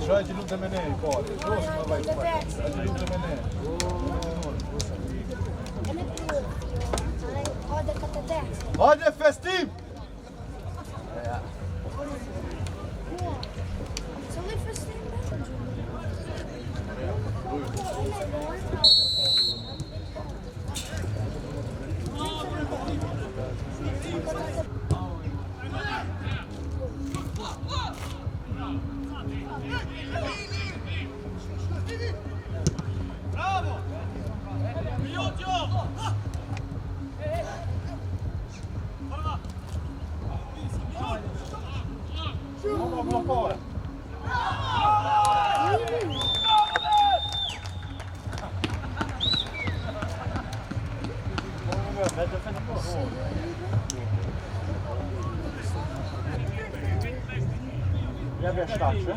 Joia de luta, Menem, pode. Próxima vai. Joia de luta, Menem. Hadi festim! Vamos fora! Ja, wer startet?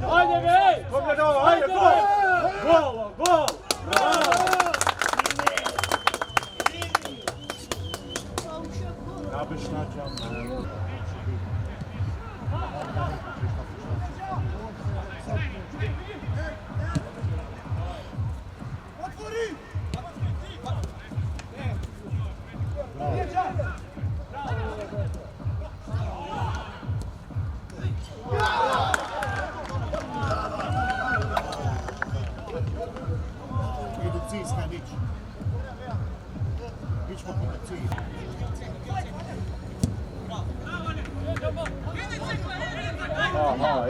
Haydi be! Kom je nou, haydi, gol! Gol, gol! Ja, besnačam. Aha,